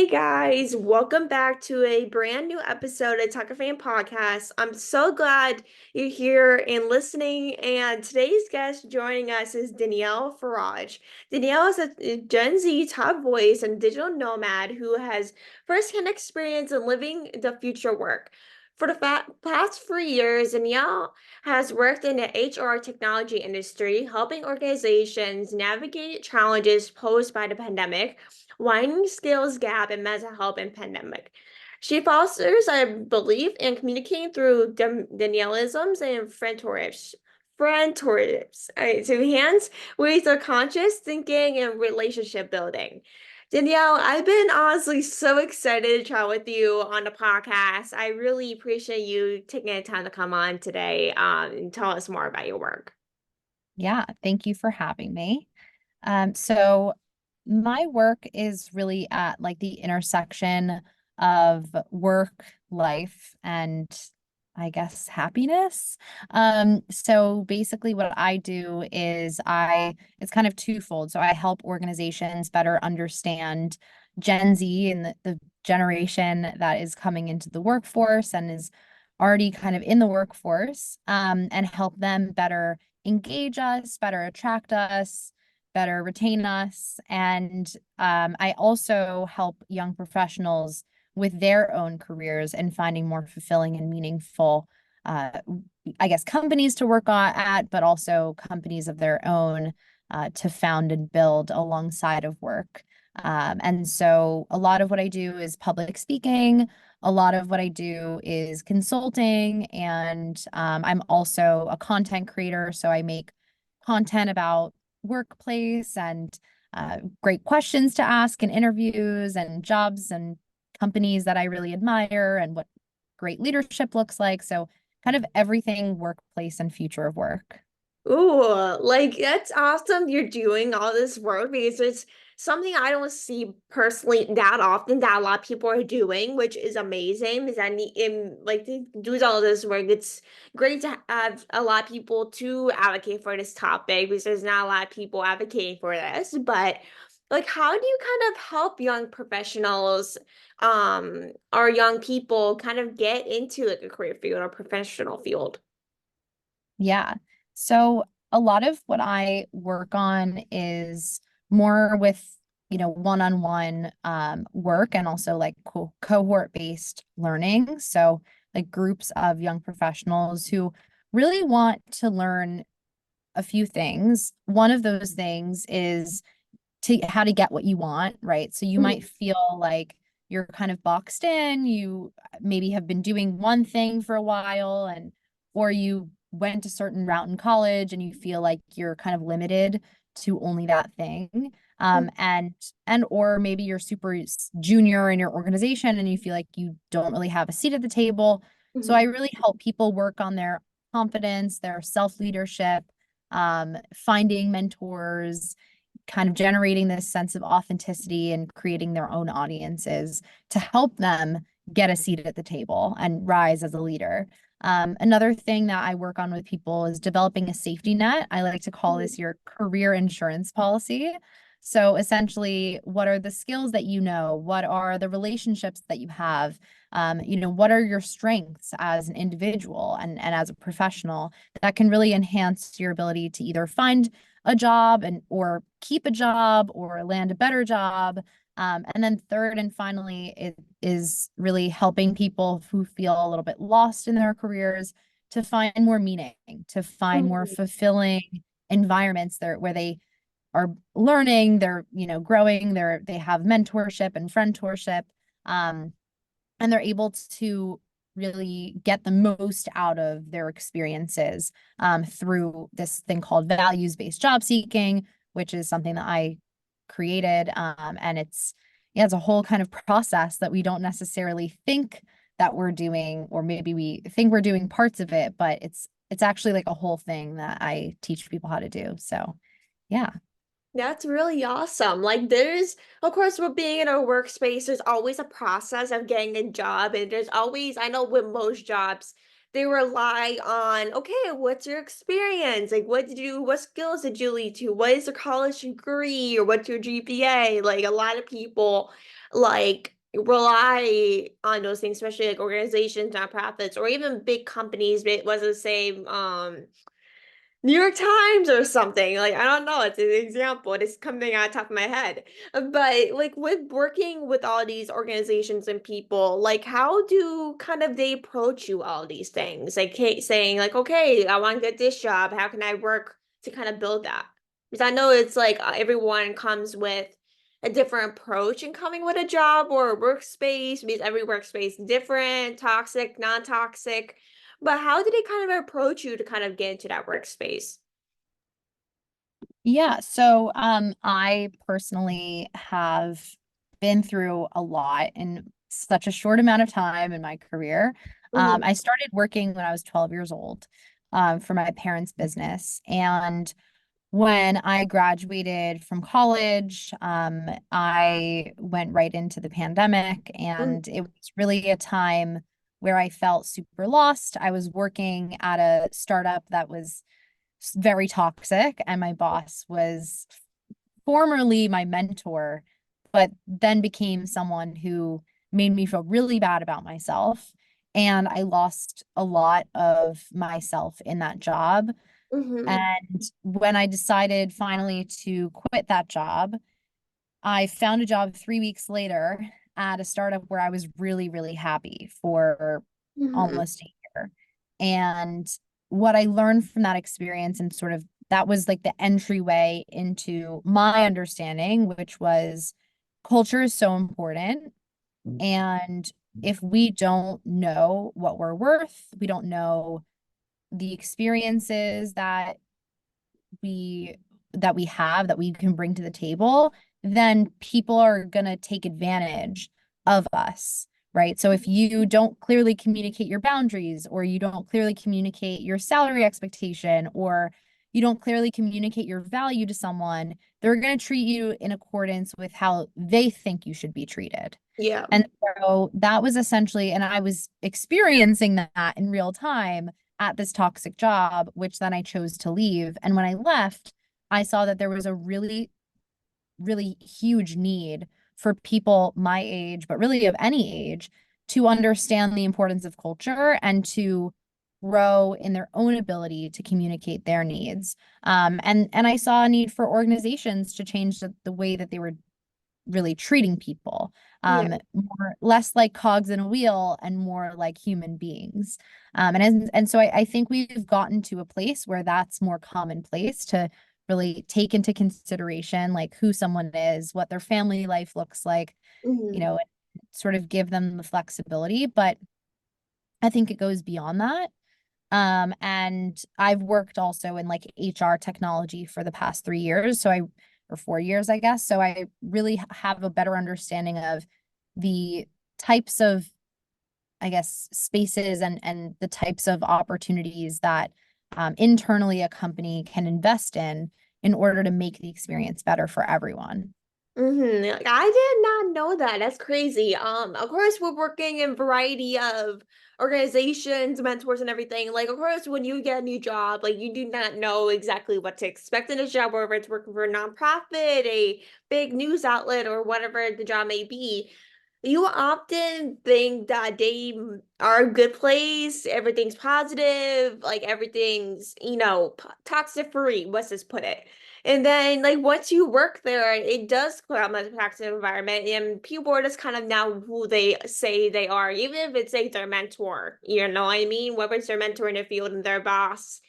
Hey guys, welcome back to a brand new episode of Talkoffame podcast. I'm so glad you're here and listening. And today's guest joining us is Danielle Farage. Danielle is a Gen Z top voice and digital nomad who has firsthand experience in living the future work. For the past 3 years, Danielle has worked in the HR technology industry, helping organizations navigate challenges posed by the pandemic, widening skills gap in mental health and pandemic. She fosters a belief in communicating through Danielleisms and Friendtorships. Friendtorships, all right, to enhance ways of conscious thinking and relationship building. Danielle, I've been honestly so excited to chat with you on the podcast. I really appreciate you taking the time to come on today, and tell us more about your work. Yeah, thank you for having me. So my work is really at like the intersection of work, life, and I guess happiness. So basically what I do is it's kind of twofold. So I help organizations better understand Gen Z and the generation that is coming into the workforce and is already kind of in the workforce, and help them better engage us, better attract us, better retain us. And I also help young professionals with their own careers and finding more fulfilling and meaningful, uh, I guess, companies to work at, but also companies of their own to found and build alongside of work. And so a lot of what I do is public speaking. A lot of what I do is consulting, and I'm also a content creator. So I make content about workplace and great questions to ask in interviews and jobs and companies that I really admire and what great leadership looks like. So, kind of everything workplace and future of work. Ooh, like that's awesome you're doing all this work because it's something I don't see personally that often that a lot of people are doing, which is amazing because I need in like to do all this work. It's great to have a lot of people to advocate for this topic because there's not a lot of people advocating for this. But like how do you kind of help young professionals or young people kind of get into like a career field or professional field? Yeah. So a lot of what I work on is more with, one-on-one work and also like cohort-based learning. So like groups of young professionals who really want to learn a few things. One of those things is to how to get what you want, right? So you might feel like you're kind of boxed in, you maybe have been doing one thing for a while, and or you went a certain route in college and you feel like you're kind of limited to only that thing. And or maybe you're super junior in your organization and you feel like you don't really have a seat at the table. So I Mhm. really help people work on their confidence, their self-leadership, finding mentors, kind of generating this sense of authenticity and creating their own audiences to help them get a seat at the table and rise as a leader. Another thing that I work on with people is developing a safety net. I like to call this your career insurance policy. So essentially, what are the skills that you know? What are the relationships that you have? What are your strengths as an individual and as a professional that can really enhance your ability to either find a job and or keep a job or land a better job. And then third and finally, it is really helping people who feel a little bit lost in their careers to find more meaning, to find more Mhm. fulfilling environments there where they are learning, they're, growing, they have mentorship and friendship. Um, and they're able to really get the most out of their experiences through this thing called values-based job seeking, which is something that I created. And yeah, it's a whole kind of process that we don't necessarily think that we're doing, or maybe we think we're doing parts of it, but it's actually like a whole thing that I teach people how to do. So yeah. That's really awesome. Like there's, of course, with being in a workspace, there's always a process of getting a job. And there's always, I know with most jobs, they rely on, okay, what's your experience? Like, what skills did you lead to? What is your college degree or what's your GPA? Like, a lot of people like rely on those things, especially like organizations, nonprofits, or even big companies. But it was the same, New York Times or something. Like, I don't know. It's an example. It's coming out of the top of my head. But like with working with all these organizations and people, like how do kind of they approach you all these things? Like saying like, okay, I want to get this job. How can I work to kind of build that? Because I know it's like everyone comes with a different approach in coming with a job or a workspace because every workspace is different, toxic, non-toxic. But how did it kind of approach you to kind of get into that workspace? Yeah, so I personally have been through a lot in such a short amount of time in my career. Hmm. I started working when I was 12 years old for my parents' business. And when I graduated from college, I went right into the pandemic, and it was really a time where I felt super lost. I was working at a startup that was very toxic, and my boss was formerly my mentor, but then became someone who made me feel really bad about myself. And I lost a lot of myself in that job. Hmm. And when I decided finally to quit that job, I found a job 3 weeks later at a startup where I was really, really happy for Hmm. almost a year. And what I learned from that experience, and sort of that was like the entryway into my understanding, which was culture is so important. And if we don't know what we're worth, we don't know the experiences we we have that we can bring to the table, then people are going to take advantage of us, right? So if you don't clearly communicate your boundaries, or you don't clearly communicate your salary expectation, or you don't clearly communicate your value to someone, they're going to treat you in accordance with how they think you should be treated. Yeah. And so that was essentially, and I was experiencing that in real time at this toxic job, which then I chose to leave. And when I left, I saw that there was a really, really huge need for people my age, but really of any age, to understand the importance of culture and to grow in their own ability to communicate their needs. And I saw a need for organizations to change the way that they were really treating people, Yeah. more less like cogs in a wheel and more like human beings. And so I think we've gotten to a place where that's more commonplace, to really take into consideration like who someone is, what their family life looks like, Hmm. and sort of give them the flexibility. But I think it goes beyond that. And I've worked also in like HR technology for the past 3 years. Or 4 years, I guess. So I really have a better understanding of the types of, I guess, spaces and the types of opportunities that internally a company can invest in order to make the experience better for everyone. Like, I did not know that. That's crazy. Of course, we're working in variety of organizations, mentors, and everything. Like, of course, when you get a new job, like you do not know exactly what to expect in a job, whether it's working for a nonprofit, a big news outlet, or whatever the job may be. You often think that they are a good place, everything's positive, like everything's, toxic free. Let's just put it. And then, like, once you work there, it does become a toxic environment, and people are just kind of now who they say they are, even if it's like their mentor, you know what I mean? Whether it's their mentor in the field and their boss.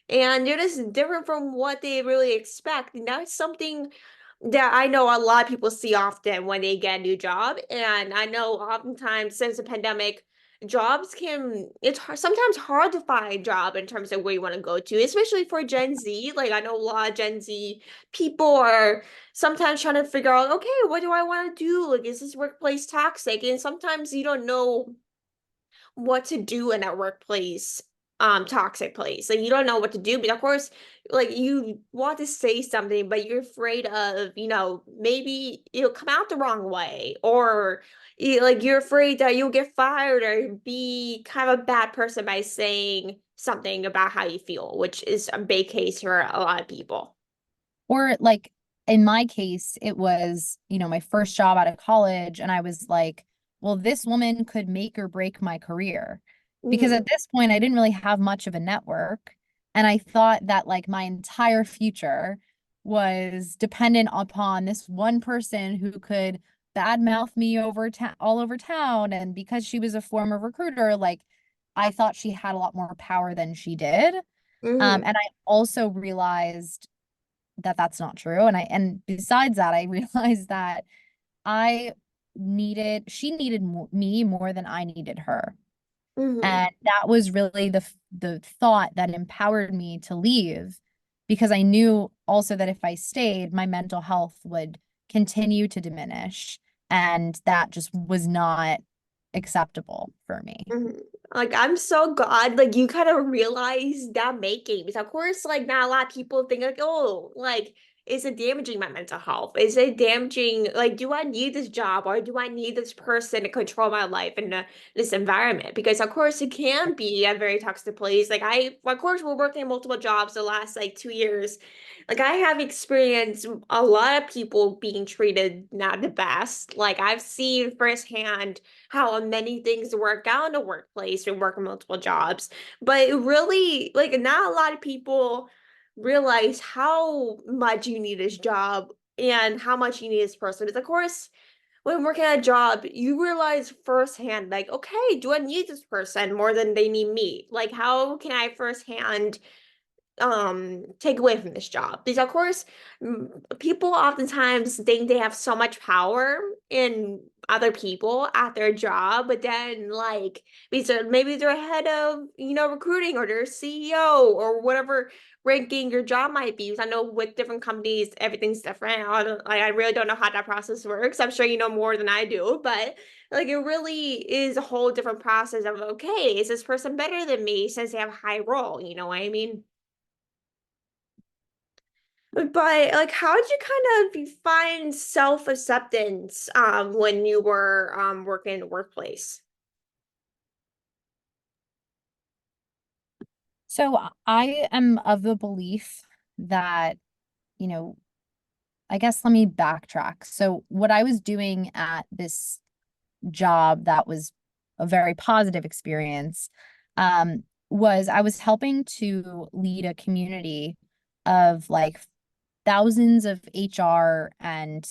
And they're just different from what they really expect. And that's something that I know a lot of people see often when they get a new job. And I know oftentimes since the pandemic, jobs can sometimes hard to find a job in terms of where you want to go to, especially for Gen Z. Like I know a lot of Gen Z people are sometimes trying to figure out, okay, what do I want to do? Like, is this workplace toxic? And sometimes you don't know what to do in that workplace. toxic place. Like you don't know what to do, but of course, like you want to say something, but you're afraid of, maybe it'll come out the wrong way, or like you're afraid that you'll get fired or be kind of a bad person by saying something about how you feel, which is a big case for a lot of people. Or like in my case, it was, my first job out of college. And I was like, well, this woman could make or break my career. Because Hmm. at this point, I didn't really have much of a network. And I thought that like my entire future was dependent upon this one person who could badmouth me all over town. And because she was a former recruiter, like I thought she had a lot more power than she did. Hmm. And I also realized that that's not true. And besides that, I realized that I she needed me more than I needed her. Hmm. And that was really the thought that empowered me to leave, because I knew also that if I stayed, my mental health would continue to diminish, and that just was not acceptable for me. Mhm. Like I'm so glad like you kind of realize that making because of course like not a lot of people think like oh like is it damaging my mental health? Is it damaging like do I need this job or do I need this person to control my life in this environment? Because of course it can be a very toxic place. Like I of course we're working multiple jobs the last like 2 years. Like I have experienced a lot of people being treated not the best. Like I've seen firsthand how many things work out in the workplace and work multiple jobs. But it really, like, not a lot of people realize how much you need this job and how much you need this person. Because, of course, when working at a job, you realize firsthand, like, okay, do I need this person more than they need me? Like, how can I firsthand take away from this job because of course people oftentimes think they have so much power in other people at their job but then like because maybe they're head of recruiting or their CEO or whatever ranking your job might be because I know with different companies everything's different. I really don't know how that process works. I'm sure you know more than I do, but like it really is a whole different process of okay, is this person better than me since they have a high role, you know what I mean? But like, how did you kind of find self-acceptance when you were working in the workplace? So I am of the belief that, you know, I guess let me backtrack. So what I was doing at this job that was a very positive experience, was I was helping to lead a community of like thousands of HR and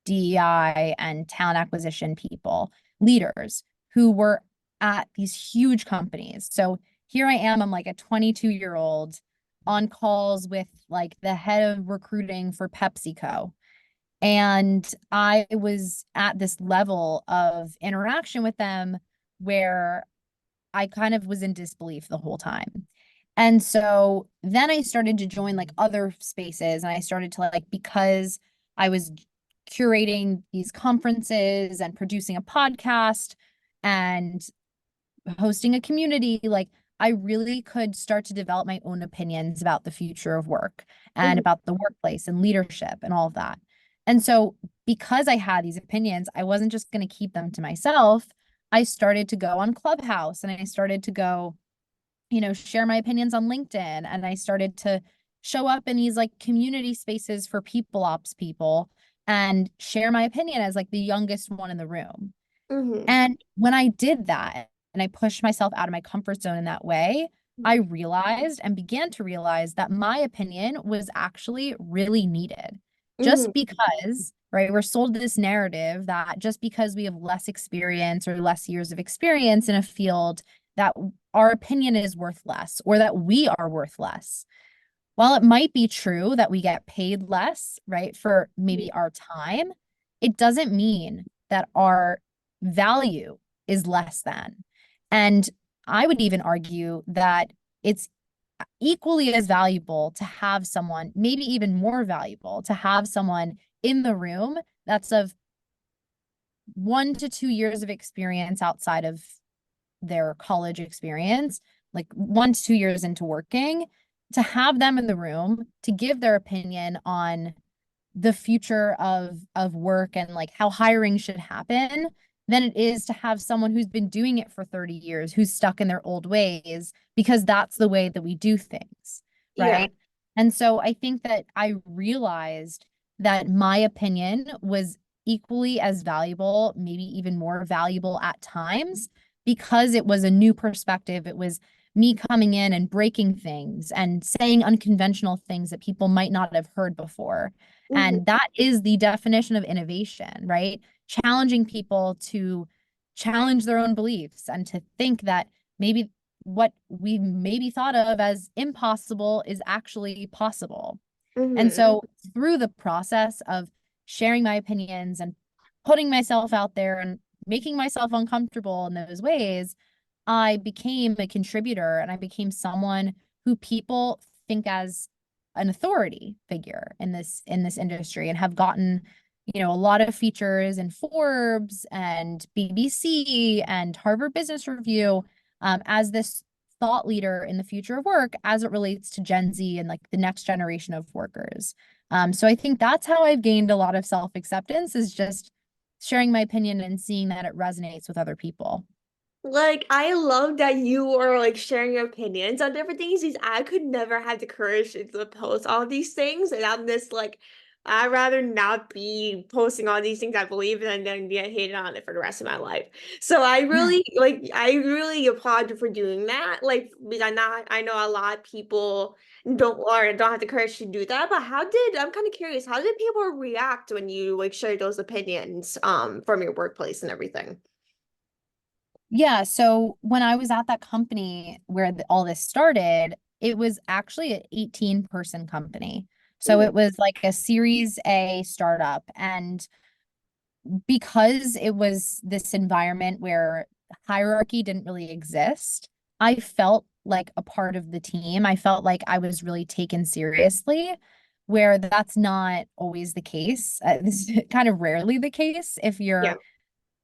DEI and talent acquisition people, leaders who were at these huge companies. So here I am, I'm like a 22-year-old on calls with like the head of recruiting for PepsiCo. And I was at this level of interaction with them where I kind of was in disbelief the whole time. And so then I started to join like other spaces, and I started to like, because I was curating these conferences and producing a podcast and hosting a community, like I really could start to develop my own opinions about the future of work and Mhm. about the workplace and leadership and all of that. And so because I had these opinions, I wasn't just going to keep them to myself. I started to go on Clubhouse, and I started to go, share my opinions on LinkedIn, and I started to show up in these like community spaces for people ops people and share my opinion as like the youngest one in the room. Mhm. And when I did that and I pushed myself out of my comfort zone in that way, I realized and began to realize that my opinion was actually really needed. Mhm. Just because, right, we're sold this narrative that just because we have less experience or less years of experience in a field, that our opinion is worth less or that we are worth less. While it might be true that we get paid less, right, for maybe our time, it doesn't mean that our value is less than. And I would even argue that it's equally as valuable to have someone, maybe even more valuable, to have someone in the room that's of 1 to 2 years of experience outside of their college experience like 1 to 2 years into working, to have them in the room to give their opinion on the future of work and like how hiring should happen than it is to have someone who's been doing it for 30 years, who's stuck in their old ways, because that's the way that we do things, Yeah. right? And so I think that I realized that my opinion was equally as valuable, maybe even more valuable at times, because it was a new perspective. It was me coming in and breaking things and saying unconventional things that people might not have heard before. Hmm. And that is the definition of innovation, right? Challenging people to challenge their own beliefs and to think that maybe what we maybe thought of as impossible is actually possible. And Hmm. so through the process of sharing my opinions and putting myself out there and making myself uncomfortable in those ways, I became a contributor and I became someone who people think as an authority figure in this industry and have gotten, a lot of features in Forbes and BBC and Harvard Business Review, as this thought leader in the future of work as it relates to Gen Z and like the next generation of workers. So I think that's how I've gained a lot of self-acceptance, is just sharing my opinion and seeing that it resonates with other people. Like, I love that you are like sharing your opinions on different things because I could never have the courage to post all these things. And I'm just like, I'd rather not be posting all these things I believe in and then get hated on it for the rest of my life. So I really applaud you for doing that. Like, because I know a lot of people don't have the courage to do that. But I'm kind of curious, how did people react when you like share those opinions from your workplace and everything? Yeah, so when I was at that company where all this started, it was actually an 18-person company. So Mm, it was like a Series A startup. And because it was this environment where hierarchy didn't really exist, I felt like a part of the team. I felt like I was really taken seriously, where that's not always the case. This is kind of rarely the case if yeah. you're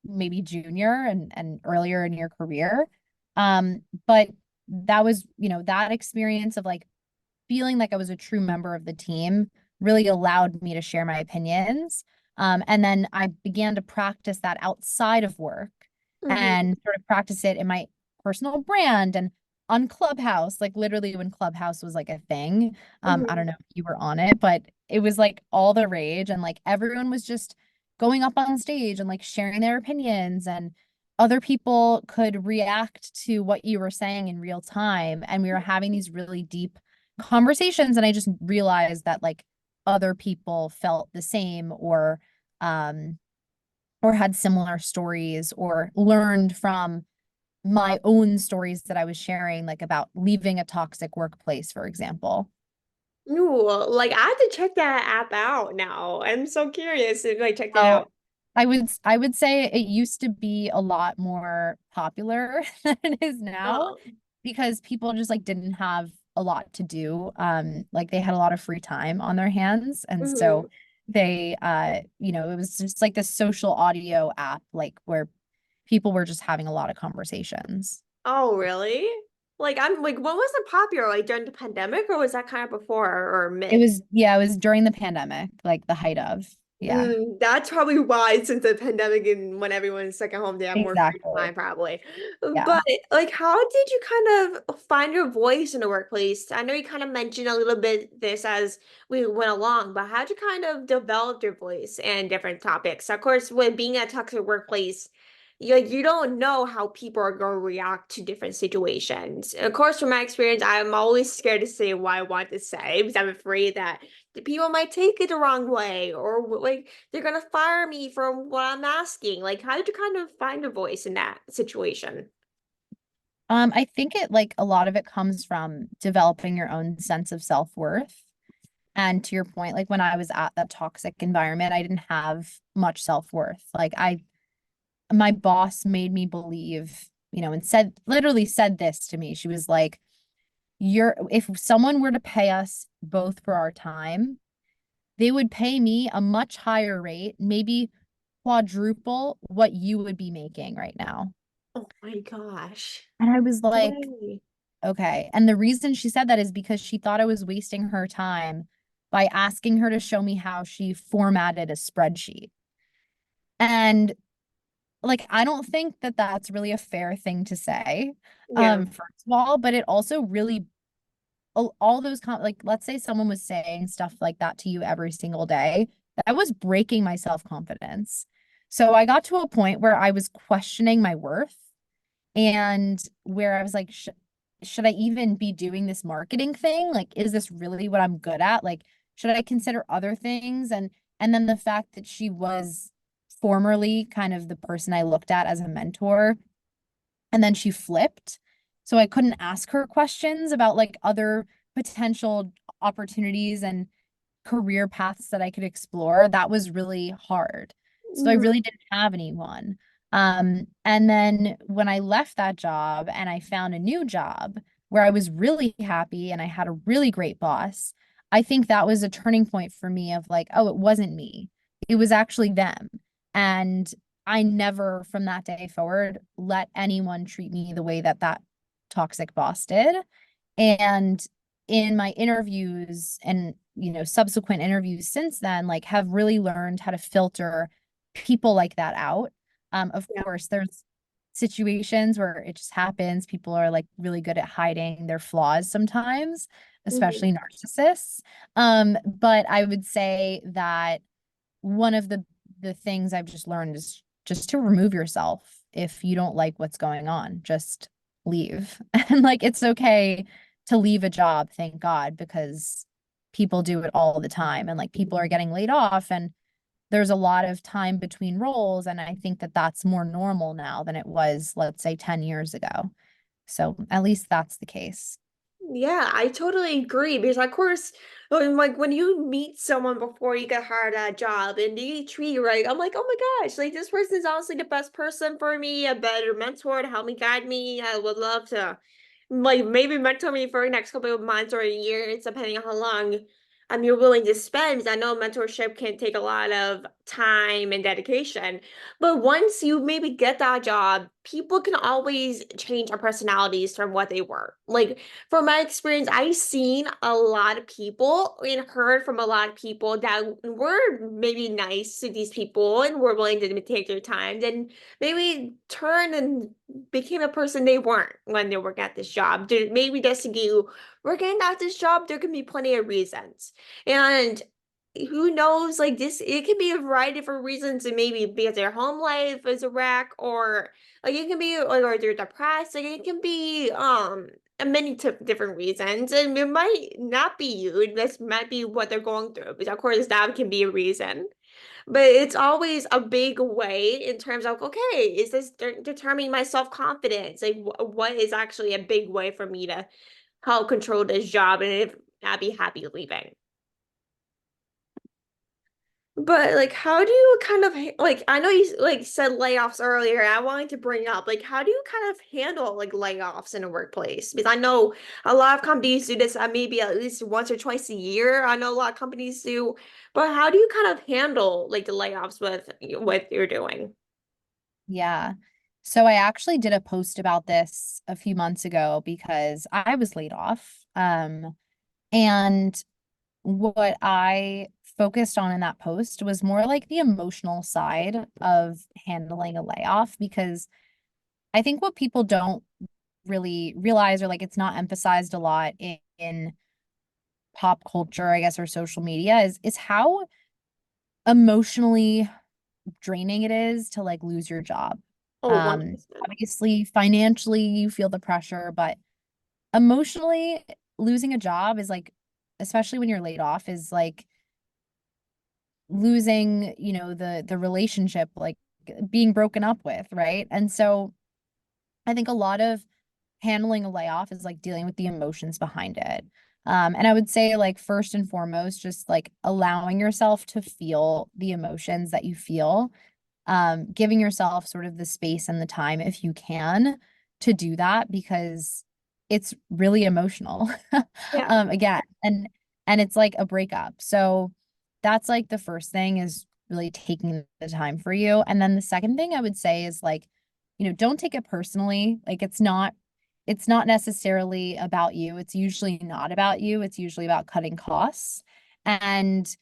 maybe junior and earlier in your career. But that was, that experience of like feeling like I was a true member of the team really allowed me to share my opinions. And then I began to practice that outside of work Hmm. and sort of practice it in my personal brand and on Clubhouse, like literally when Clubhouse was like a thing. I don't Hmm. know if you were on it, but it was like all the rage and like everyone was just going up on stage and like sharing their opinions, and other people could react to what you were saying in real time. And we were having these really deep conversations, and I just realized that like other people felt the same, um or had similar stories, or learned from my own stories that I was sharing, like about leaving a toxic workplace, for example. Ooh, like I have to check that app out now. I'm so curious to like check that Oh, out. I would say it used to be a lot more popular than it is now, Um, because people just like didn't have a lot to do. Like they had a lot of free time on their hands. And mhm. so they it was just like this social audio app, like where people were just having a lot of conversations. Oh, really? Like I'm like when was it popular? Like during the pandemic or was that kind of before or It mid? was, yeah, it was during the pandemic, like the height of. Yeah, That's probably why since the pandemic and when everyone's stuck at home, they have more free exactly. time probably. Yeah. But like how did you kind of find your voice in the workplace? I know you kind of mentioned a little bit this as we went along, but how'd you kind of develop your voice and different topics? Of course, with being a toxic workplace, you don't know how people are going to react to different situations. And of course, from my experience, I'm always scared to say what I want to say because I'm afraid that the people might take it the wrong way or like they're gonna fire me from what I'm asking. Like, how did you kind of find a voice in that situation? I think it like a lot of it comes from developing your own sense of self-worth. And to your point, like when I was at that toxic environment, I didn't have much self-worth. My boss made me believe, and literally said this to me. She was like, if someone were to pay us both for our time, they would pay me a much higher rate, maybe quadruple what you would be making right now. Oh my gosh. And I was No like, way. Okay. And the reason she said that is because she thought I was wasting her time by asking her to show me how she formatted a spreadsheet. And like, I don't think that that's really a fair thing to say, Yeah. first of all, but it also really, all those, like, let's say someone was saying stuff like that to you every single day, that was breaking my self-confidence. So I got to a point where I was questioning my worth and where I was like, should I even be doing this marketing thing? Like, is this really what I'm good at? Like, should I consider other things? And then the fact that she was formerly kind of the person I looked at as a mentor, and then she flipped. So I couldn't ask her questions about like other potential opportunities and career paths that I could explore. That was really hard. So I Mhm. really didn't have anyone. And then when I left that job and I found a new job where I was really happy and I had a really great boss, I think that was a turning point for me of like, oh, it wasn't me. It was actually them. And I never, from that day forward, let anyone treat me the way that that toxic boss did. And in my interviews and, subsequent interviews since then, like have really learned how to filter people like that out. Of Yeah. course, there's situations where it just happens. People are like really good at hiding their flaws sometimes, Mhm. especially narcissists. But I would say that one of the things I've just learned is just to remove yourself if you don't like what's going on. Just leave. And like it's okay to leave a job, thank God, because people do it all the time and like people are getting laid off and there's a lot of time between roles and I think that that's more normal now than it was, let's say, 10 years ago. So at least that's the case. Yeah, I totally agree because of course, like when you meet someone before you get hired at a job and they treat you right, I'm like, oh my gosh, like this person is honestly the best person for me, a better mentor to help me guide me. I would love to like maybe mentor me for the next couple of months or a year. It's depending on how long you're willing to spend. Because I know mentorship can take a lot of time and dedication. But once you maybe get that job, people can always change our personalities from what they were. Like from my experience, I've seen a lot of people and heard from a lot of people that were maybe nice to these people and were willing to take their time, then maybe turn and became a person they weren't when they work at this job. Maybe just to you working at this job, there can be plenty of reasons. And who knows, like this, it could be a variety of different reasons, and maybe because their home life is a wreck, or like it can be, or they're depressed, like it can be a many different reasons, and it might not be you. This might be what they're going through, but of course that can be a reason. But it's always a big way in terms of, okay, is this determining my self-confidence? Like, what is actually a big way for me to help control this job and if not be happy leaving? But like, how do you kind of like? I know you like said layoffs earlier. I wanted to bring up like, how do you kind of handle like layoffs in a workplace? Because I know a lot of companies do this maybe at least once or twice a year. I know a lot of companies do, but how do you kind of handle like the layoffs with what you're doing? Yeah. So I actually did a post about this a few months ago because I was laid off. And what I focused on in that post was more like the emotional side of handling a layoff because I think what people don't really realize or like it's not emphasized a lot in pop culture, I guess, or social media is how emotionally draining it is to like lose your job. Oh, 100%. Obviously, financially, you feel the pressure, but emotionally, losing a job is like, especially when you're laid off, is like losing, the relationship, like being broken up with, right? And so I think a lot of handling a layoff is like dealing with the emotions behind it. And I would say, like, first and foremost, just like allowing yourself to feel the emotions that you feel, giving yourself sort of the space and the time if you can to do that because it's really emotional. Yeah. Again, and it's like a breakup. So that's like the first thing is really taking the time for you. And then the second thing I would say is like, don't take it personally. Like it's not it's not necessarily about you. It's usually not about you. It's usually about cutting costs and,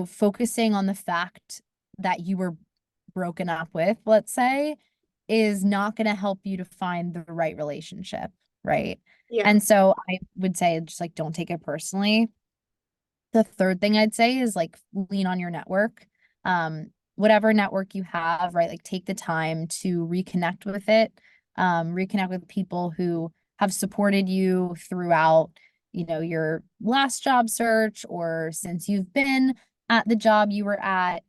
focusing on the fact that you were broken up with, let's say, is not going to help you to find the right relationship, right? Yeah. And so I would say just like don't take it personally. The third thing I'd say is like lean on your network. Whatever network you have, right? Like take the time to reconnect with it, reconnect with people who have supported you throughout, your last job search or since you've been at the job you were at,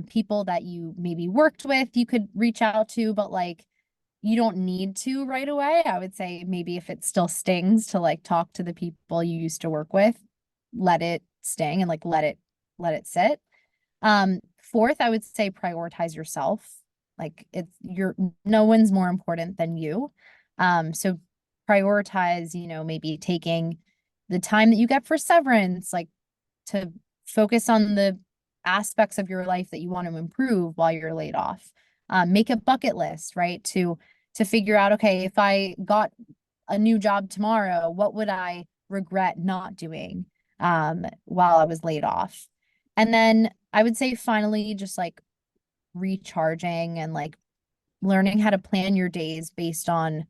people that you maybe worked with, you could reach out to, but like you don't need to right away. I would say maybe if it still stings to like talk to the people you used to work with, let it sting and like let it sit. Fourth, I would say prioritize yourself. Like no one's more important than you. So prioritize, maybe taking the time that you get for severance, like to focus on the aspects of your life that you want to improve while you're laid off. Make a bucket list, right? To figure out, okay, if I got a new job tomorrow, what would I regret not doing while I was laid off? And then I would say finally, just like recharging and like learning how to plan your days based on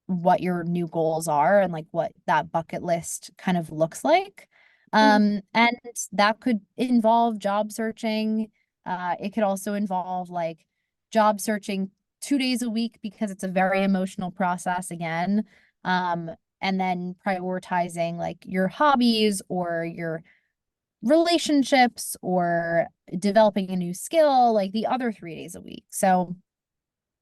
what your new goals are and like what that bucket list kind of looks like. And that could involve job searching. It could also involve like job searching 2 days a week because it's a very emotional process again. Um, and then prioritizing like your hobbies or your relationships or developing a new skill like the other 3 days a week. So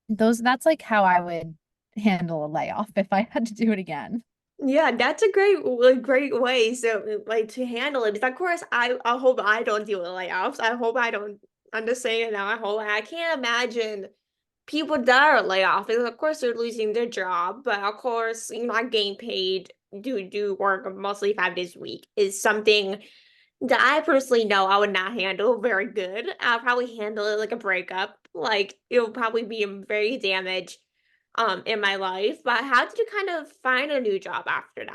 that's like how I would handle a layoff if I had to do it again. Yeah, that's a great way. So like to handle it. Because of course, I hope I don't deal with layoffs. I hope I don't. I'm just saying it now. I can't imagine people that are laid off. Because of course, they're losing their job, but of course, not getting paid do work mostly 5 days a week is something that I personally know I would not handle very good. I'll probably handle it like a breakup. Like it'll probably be a very damage in my life. But how did you kind of find a new job after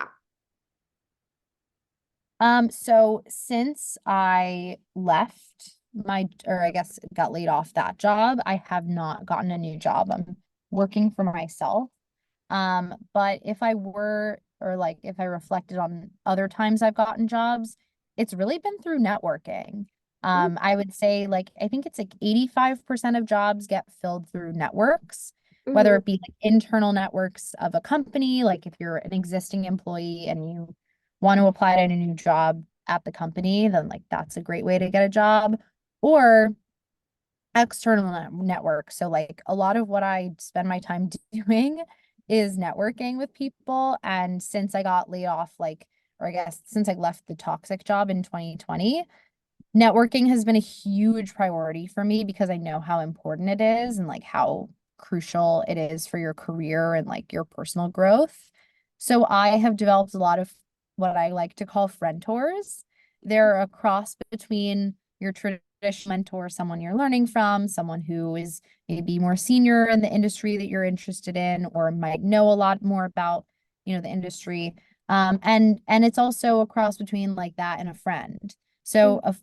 that? So since I left or I guess got laid off that job, I have not gotten a new job. I'm working for myself. But if I were, or like if I reflected on other times I've gotten jobs, it's really been through networking. I would say like I think it's like 85% of jobs get filled through networks, whether Mm-hmm. it be like internal networks of a company, like if you're an existing employee and you want to apply to a new job at the company, then like that's a great way to get a job. Or external network. So like a lot of what I spend my time doing is networking with people. And since I got laid off, like, or I guess since I left the toxic job in 2020, networking has been a huge priority for me because I know how important it is and like how crucial it is for your career and like your personal growth. So I have developed a lot of what I like to call friend tours. They're a cross between your traditional mentor, someone you're learning from, someone who is maybe more senior in the industry that you're interested in or might know a lot more about, the industry. And it's also a cross between like that and a friend. So a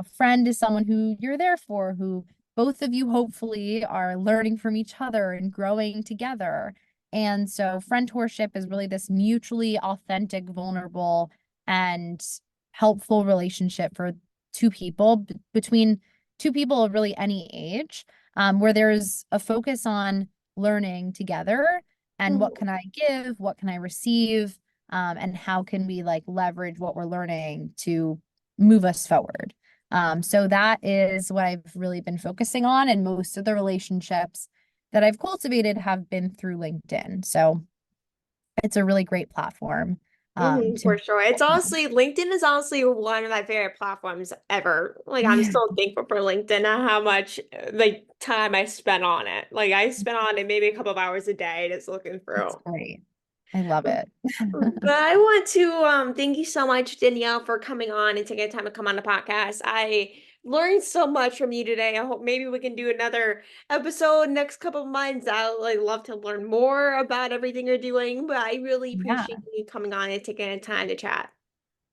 friend is someone who you're there for, who both of you hopefully are learning from each other and growing together. And so friendship is really this mutually authentic, vulnerable, and helpful relationship for two people between two people of really any age, where there's a focus on learning together and what Mm-hmm. can I give, what can I receive, and how can we like leverage what we're learning to move us forward. So that is what I've really been focusing on. And most of the relationships that I've cultivated have been through LinkedIn. So it's a really great platform to For sure. It's honestly, LinkedIn is honestly one of my favorite platforms ever. Like, I'm yeah, so thankful for LinkedIn and how much like time I spent on it. Like, I spent on it maybe a couple of hours a day just looking it's through. great. I love it. But I want to thank you so much, Danielle, for coming on and taking the time to come on the podcast. I learned so much from you today. I hope maybe we can do another episode next couple of months. I would like, love to learn more about everything you're doing, but I really Yeah. appreciate you coming on and taking the time to chat.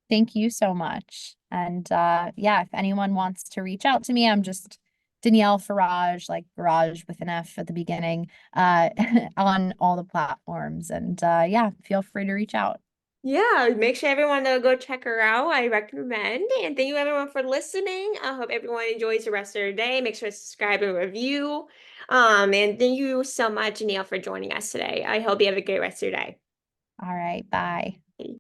Thank you so much. And yeah, if anyone wants to reach out to me, I'm just Danielle Farage, like garage with an F at the beginning, on all the platforms. And yeah, feel free to reach out. Yeah, make sure everyone to go check her out. I recommend. And thank you everyone for listening. I hope everyone enjoys the rest of their day. Make sure to subscribe and review. And thank you so much, Neil, for joining us today. I hope you have a great rest of your day. All right, bye. Bye.